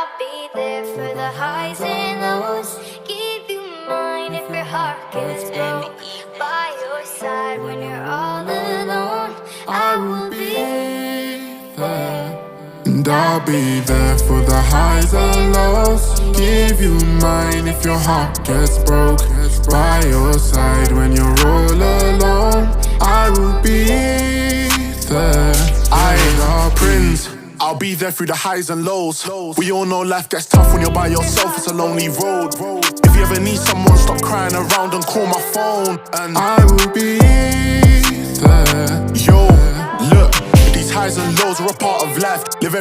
I'll be there for the highs and lows. Give you mine if your heart gets broke. By your side when you're all alone. I will be there. And I'll be there for the highs and lows. Give you mine if your heart gets broke. By your side when you're all alone. I will be there. I am Prince. I'll be there through the highs and lows. We all know life gets tough when you're by yourself, it's a lonely road. If you ever need someone, stop crying around and call my phone. And I will be there. yo, look, these highs and lows are a part of life. Live every